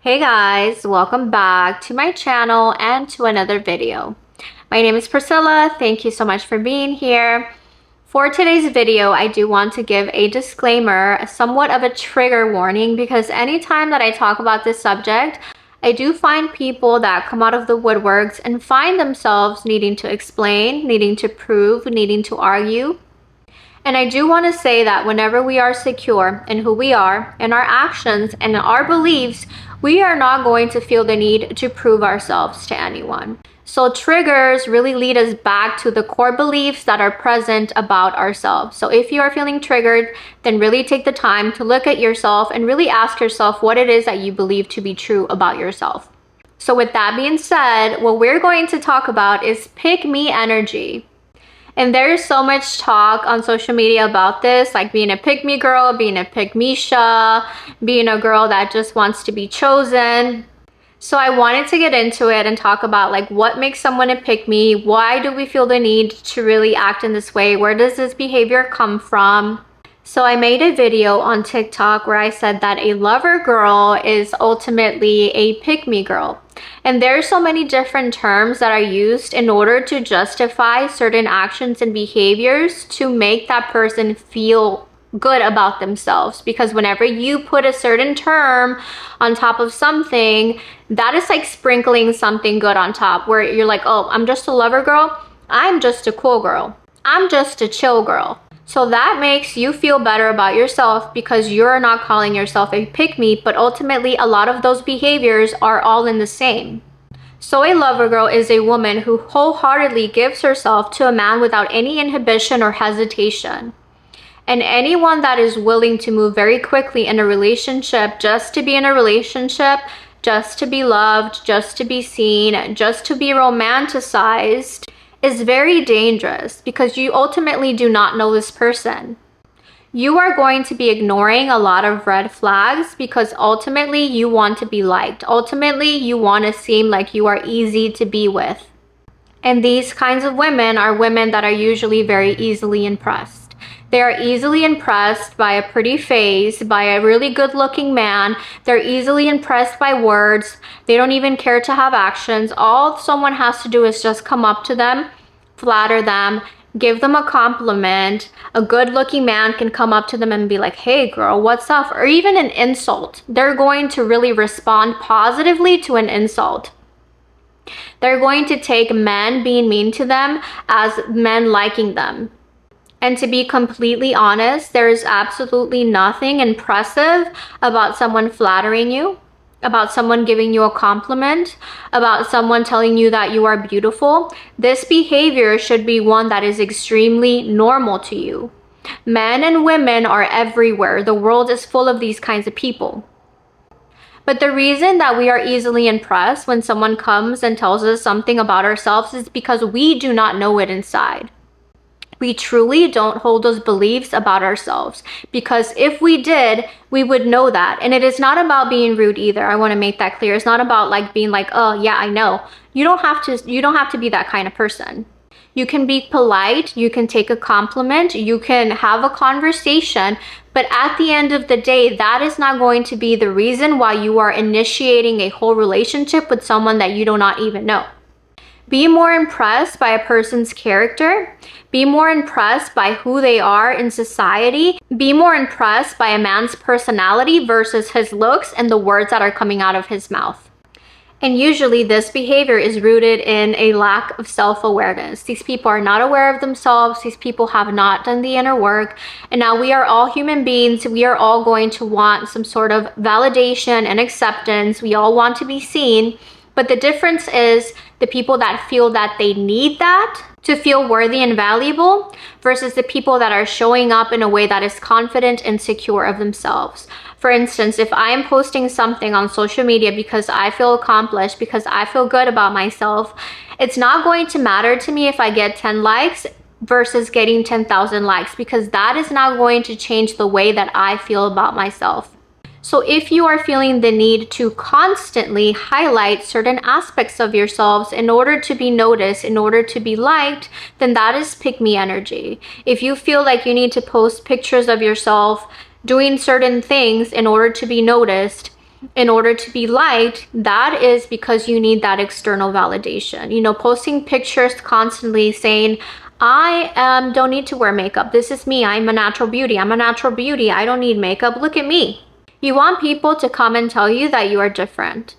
Hey guys, welcome back to my channel and to another video. My name is Priscilla. Thank you so much for being here. For today's video, I do want to give a disclaimer, somewhat of a trigger warning, because anytime that I talk about this subject, I do find people that come out of the woodworks and find themselves needing to explain, needing to prove, needing to argue. And I do want to say that whenever we are secure in who we are, in our actions, and our beliefs, we are not going to feel the need to prove ourselves to anyone. So triggers really lead us back to the core beliefs that are present about ourselves. So if you are feeling triggered, then really take the time to look at yourself and really ask yourself what it is that you believe to be true about yourself. So with that being said, what we're going to talk about is pick me energy. And there's so much talk on social media about this, like being a pick-me girl, being a pick-me-sha, being a girl that just wants to be chosen. So I wanted to get into it and talk about like what makes someone a pick-me, why do we feel the need to really act in this way, where does this behavior come from? So I made a video on TikTok where I said that a lover girl is ultimately a pick-me girl. And there's so many different terms that are used in order to justify certain actions and behaviors to make that person feel good about themselves. Because whenever you put a certain term on top of something, that is like sprinkling something good on top, where you're like, oh, I'm just a lover girl. I'm just a cool girl. I'm just a chill girl. So that makes you feel better about yourself because you're not calling yourself a pick-me, but ultimately a lot of those behaviors are all in the same. So a lover girl is a woman who wholeheartedly gives herself to a man without any inhibition or hesitation. And anyone that is willing to move very quickly in a relationship just to be in a relationship, just to be loved, just to be seen, just to be romanticized, is very dangerous because you ultimately do not know this person. You are going to be ignoring a lot of red flags because ultimately you want to be liked. Ultimately, you want to seem like you are easy to be with. And these kinds of women are women that are usually very easily impressed. They are easily impressed by a pretty face, by a really good-looking man. They're easily impressed by words. They don't even care to have actions. All someone has to do is just come up to them, flatter them, give them a compliment. A good-looking man can come up to them and be like, hey girl, what's up? Or even an insult. They're going to really respond positively to an insult. They're going to take men being mean to them as men liking them. And to be completely honest, there is absolutely nothing impressive about someone flattering you, about someone giving you a compliment, about someone telling you that you are beautiful. This behavior should be one that is extremely normal to you. Men and women are everywhere. The world is full of these kinds of people. But the reason that we are easily impressed when someone comes and tells us something about ourselves is because we do not know it inside. We truly don't hold those beliefs about ourselves, because if we did, we would know that. And it is not about being rude either. I want to make that clear. It's not about like being like, oh yeah, I know. You don't have to be that kind of person. You can be polite, you can take a compliment, you can have a conversation, but at the end of the day, that is not going to be the reason why you are initiating a whole relationship with someone that you do not even know. Be more impressed by a person's character. Be more impressed by who they are in society. Be more impressed by a man's personality versus his looks and the words that are coming out of his mouth. And usually this behavior is rooted in a lack of self-awareness. These people are not aware of themselves. These people have not done the inner work. And now we are all human beings. We are all going to want some sort of validation and acceptance. We all want to be seen. But the difference is the people that feel that they need that to feel worthy and valuable versus the people that are showing up in a way that is confident and secure of themselves. For instance, if I am posting something on social media because I feel accomplished, because I feel good about myself, it's not going to matter to me if I get 10 likes versus getting 10,000 likes, because that is not going to change the way that I feel about myself. So if you are feeling the need to constantly highlight certain aspects of yourselves in order to be noticed, in order to be liked, then that is pick-me energy. If you feel like you need to post pictures of yourself doing certain things in order to be noticed, in order to be liked, that is because you need that external validation. You know, posting pictures constantly saying, I don't need to wear makeup. This is me. I'm a natural beauty. I'm a natural beauty. I don't need makeup. Look at me. You want people to come and tell you that you are different.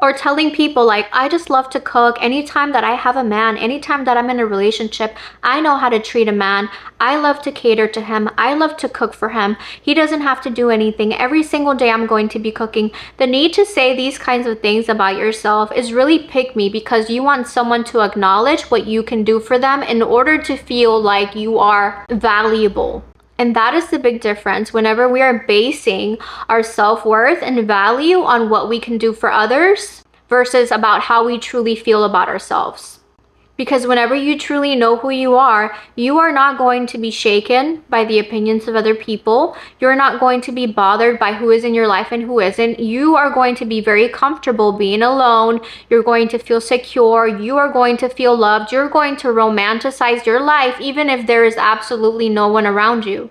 Or telling people like, I just love to cook. Anytime that I have a man, anytime that I'm in a relationship, I know how to treat a man. I love to cater to him. I love to cook for him. He doesn't have to do anything. Every single day I'm going to be cooking. The need to say these kinds of things about yourself is really pick me, because you want someone to acknowledge what you can do for them in order to feel like you are valuable. And that is the big difference whenever we are basing our self-worth and value on what we can do for others versus about how we truly feel about ourselves. Because whenever you truly know who you are not going to be shaken by the opinions of other people. You're not going to be bothered by who is in your life and who isn't. You are going to be very comfortable being alone. You're going to feel secure. You are going to feel loved. You're going to romanticize your life even if there is absolutely no one around you.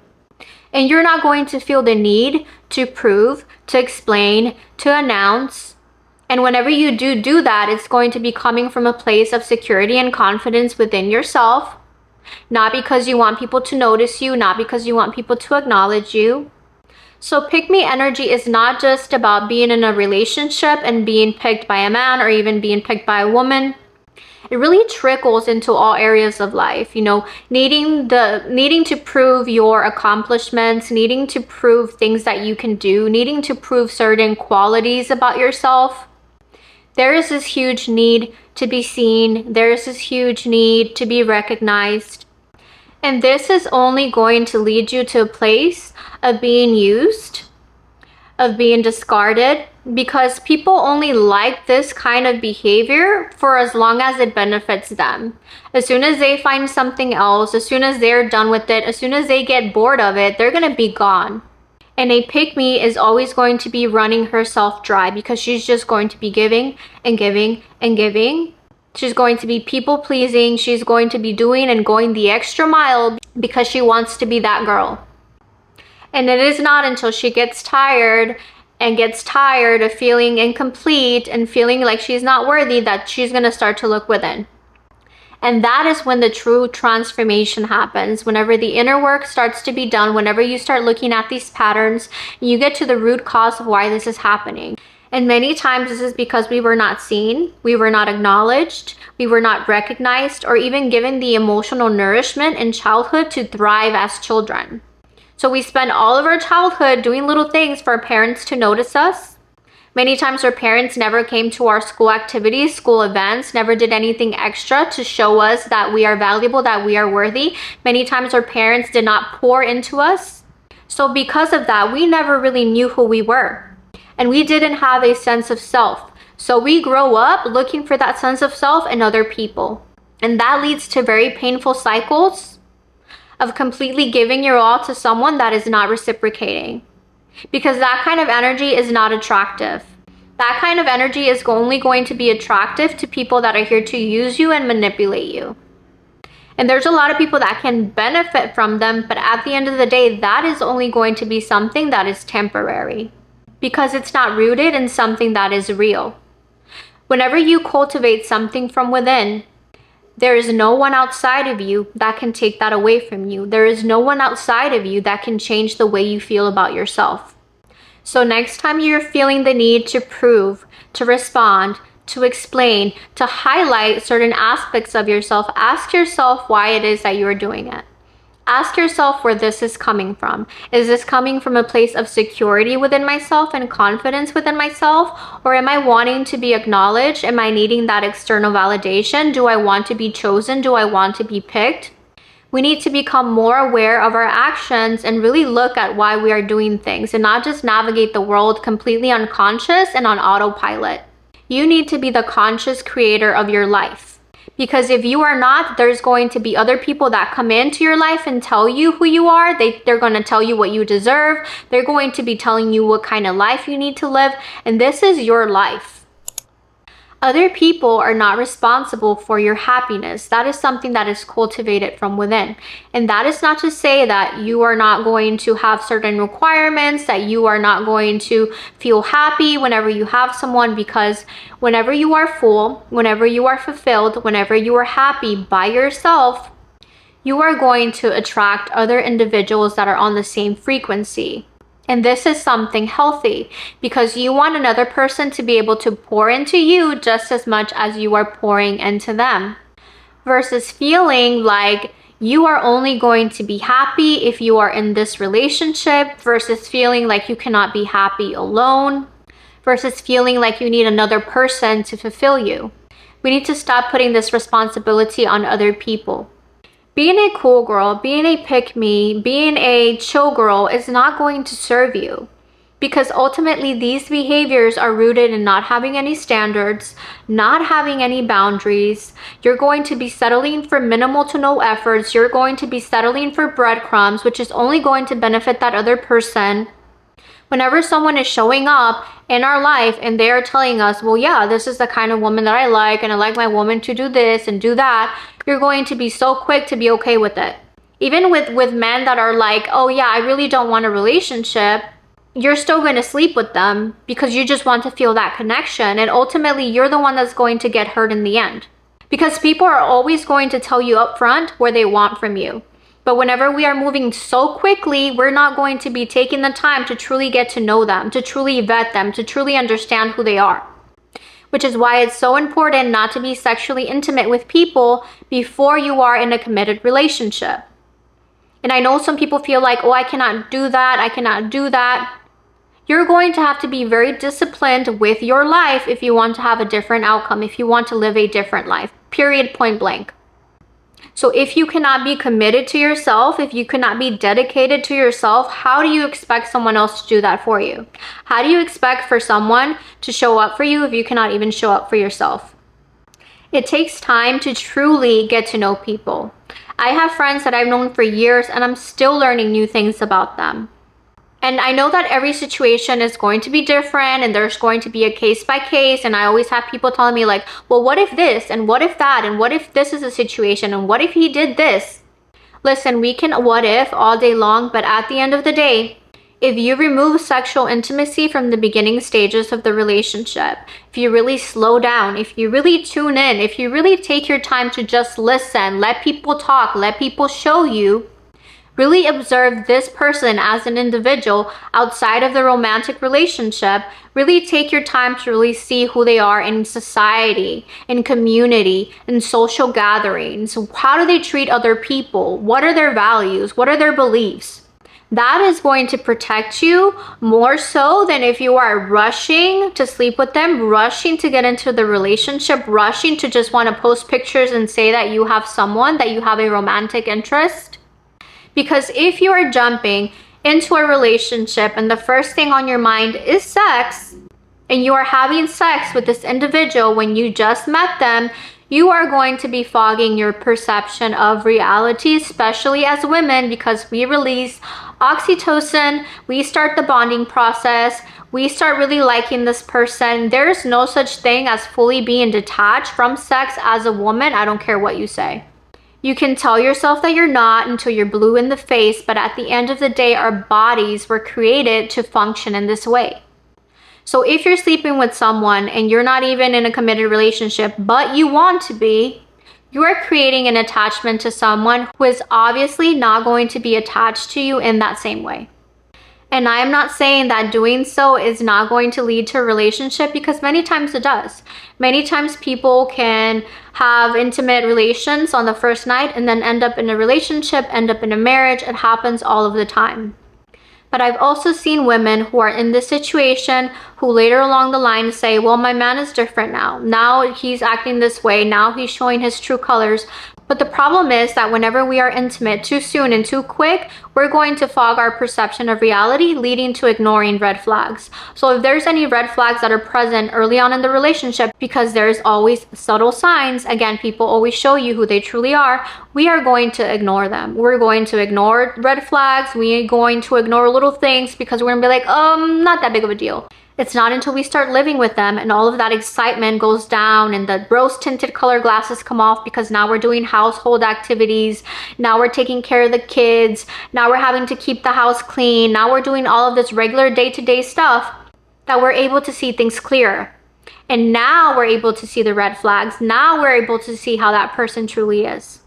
And you're not going to feel the need to prove, to explain, to announce. And whenever you do that, it's going to be coming from a place of security and confidence within yourself. Not because you want people to notice you, not because you want people to acknowledge you. So pick me energy is not just about being in a relationship and being picked by a man or even being picked by a woman. It really trickles into all areas of life, you know, needing to prove your accomplishments, needing to prove things that you can do, needing to prove certain qualities about yourself. There is this huge need to be seen. There is this huge need to be recognized. And this is only going to lead you to a place of being used, of being discarded, because people only like this kind of behavior for as long as it benefits them. As soon as they find something else, as soon as they're done with it, as soon as they get bored of it, they're gonna be gone. And a pick-me is always going to be running herself dry because she's just going to be giving and giving and giving. She's going to be people-pleasing. She's going to be doing and going the extra mile because she wants to be that girl. And it is not until she gets tired of feeling incomplete and feeling like she's not worthy that she's going to start to look within. And that is when the true transformation happens. Whenever the inner work starts to be done, whenever you start looking at these patterns, you get to the root cause of why this is happening. And many times this is because we were not seen, we were not acknowledged, we were not recognized, or even given the emotional nourishment in childhood to thrive as children. So we spend all of our childhood doing little things for our parents to notice us. Many times our parents never came to our school activities, school events, never did anything extra to show us that we are valuable, that we are worthy. Many times our parents did not pour into us. So because of that, we never really knew who we were. And we didn't have a sense of self. So we grow up looking for that sense of self in other people. And that leads to very painful cycles of completely giving your all to someone that is not reciprocating. Because that kind of energy is not attractive. That kind of energy is only going to be attractive to people that are here to use you and manipulate you. And there's a lot of people that can benefit from them, but at the end of the day, that is only going to be something that is temporary. Because it's not rooted in something that is real. Whenever you cultivate something from within, there is no one outside of you that can take that away from you. There is no one outside of you that can change the way you feel about yourself. So next time you're feeling the need to prove, to respond, to explain, to highlight certain aspects of yourself, ask yourself why it is that you are doing it. Ask yourself where this is coming from. Is this coming from a place of security within myself and confidence within myself? Or am I wanting to be acknowledged? Am I needing that external validation? Do I want to be chosen? Do I want to be picked? We need to become more aware of our actions and really look at why we are doing things and not just navigate the world completely unconscious and on autopilot. You need to be the conscious creator of your life. Because if you are not, there's going to be other people that come into your life and tell you who you are. They're going to tell you what you deserve. They're going to be telling you what kind of life you need to live. And this is your life. Other people are not responsible for your happiness. That is something that is cultivated from within. And that is not to say that you are not going to have certain requirements, that you are not going to feel happy whenever you have someone, because whenever you are full, whenever you are fulfilled, whenever you are happy by yourself, you are going to attract other individuals that are on the same frequency. And this is something healthy, because you want another person to be able to pour into you just as much as you are pouring into them, versus feeling like you are only going to be happy if you are in this relationship, versus feeling like you cannot be happy alone, versus feeling like you need another person to fulfill you. We need to stop putting this responsibility on other people. Being a cool girl, being a pick-me, being a chill girl is not going to serve you, because ultimately these behaviors are rooted in not having any standards, not having any boundaries. You're going to be settling for minimal to no efforts. You're going to be settling for breadcrumbs, which is only going to benefit that other person. Whenever someone is showing up in our life and they are telling us, well, yeah, this is the kind of woman that I like, and I like my woman to do this and do that, you're going to be so quick to be okay with it. Even with men that are like, oh yeah, I really don't want a relationship, you're still going to sleep with them because you just want to feel that connection. And ultimately, you're the one that's going to get hurt in the end, because people are always going to tell you up front what they want from you. But whenever we are moving so quickly, we're not going to be taking the time to truly get to know them, to truly vet them, to truly understand who they are. Which is why it's so important not to be sexually intimate with people before you are in a committed relationship. And I know some people feel like, oh, I cannot do that, I cannot do that. You're going to have to be very disciplined with your life if you want to have a different outcome, if you want to live a different life, period, point blank. So if you cannot be committed to yourself, if you cannot be dedicated to yourself, how do you expect someone else to do that for you? How do you expect for someone to show up for you if you cannot even show up for yourself? It takes time to truly get to know people. I have friends that I've known for years and I'm still learning new things about them. And I know that every situation is going to be different and there's going to be a case by case. And I always have people telling me like, well, what if this? And what if that? And what if this is a situation? And what if he did this? Listen, we can what if all day long, but at the end of the day, if you remove sexual intimacy from the beginning stages of the relationship, if you really slow down, if you really tune in, if you really take your time to just listen, let people talk, let people show you, really observe this person as an individual outside of the romantic relationship. Really take your time to really see who they are in society, in community, in social gatherings. How do they treat other people? What are their values? What are their beliefs? That is going to protect you more so than if you are rushing to sleep with them, rushing to get into the relationship, rushing to just want to post pictures and say that you have someone, that you have a romantic interest. Because if you are jumping into a relationship and the first thing on your mind is sex, and you are having sex with this individual when you just met them, you are going to be fogging your perception of reality, especially as women, because we release oxytocin, we start the bonding process, we start really liking this person. There's no such thing as fully being detached from sex as a woman. I don't care what you say. You can tell yourself that you're not until you're blue in the face, but at the end of the day, our bodies were created to function in this way. So if you're sleeping with someone and you're not even in a committed relationship, but you want to be, you are creating an attachment to someone who is obviously not going to be attached to you in that same way. And I am not saying that doing so is not going to lead to a relationship, because many times it does. Many times people can have intimate relations on the first night and then end up in a relationship, end up in a marriage. It happens all of the time. But I've also seen women who are in this situation who later along the line say, well, my man is different now. Now he's acting this way. Now he's showing his true colors. But the problem is that whenever we are intimate too soon and too quick, we're going to fog our perception of reality, leading to ignoring red flags. So if there's any red flags that are present early on in the relationship, because there's always subtle signs, again, people always show you who they truly are, we are going to ignore them. We're going to ignore red flags. We are going to ignore little things because we're gonna be like, not that big of a deal. It's not until we start living with them and all of that excitement goes down and the rose-tinted color glasses come off because now we're doing household activities, now we're taking care of the kids, now we're having to keep the house clean, now we're doing all of this regular day-to-day stuff, that we're able to see things clearer. And now we're able to see the red flags. Now we're able to see how that person truly is.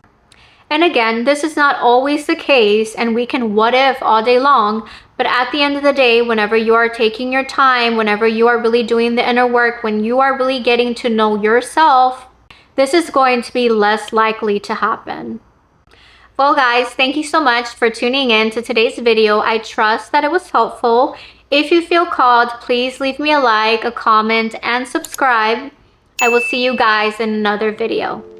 And again, this is not always the case, and we can what if all day long, but at the end of the day, whenever you are taking your time, whenever you are really doing the inner work, when you are really getting to know yourself, this is going to be less likely to happen. Well guys, thank you so much for tuning in to today's video. I trust that it was helpful. If you feel called, please leave me a like, a comment, and subscribe. I will see you guys in another video.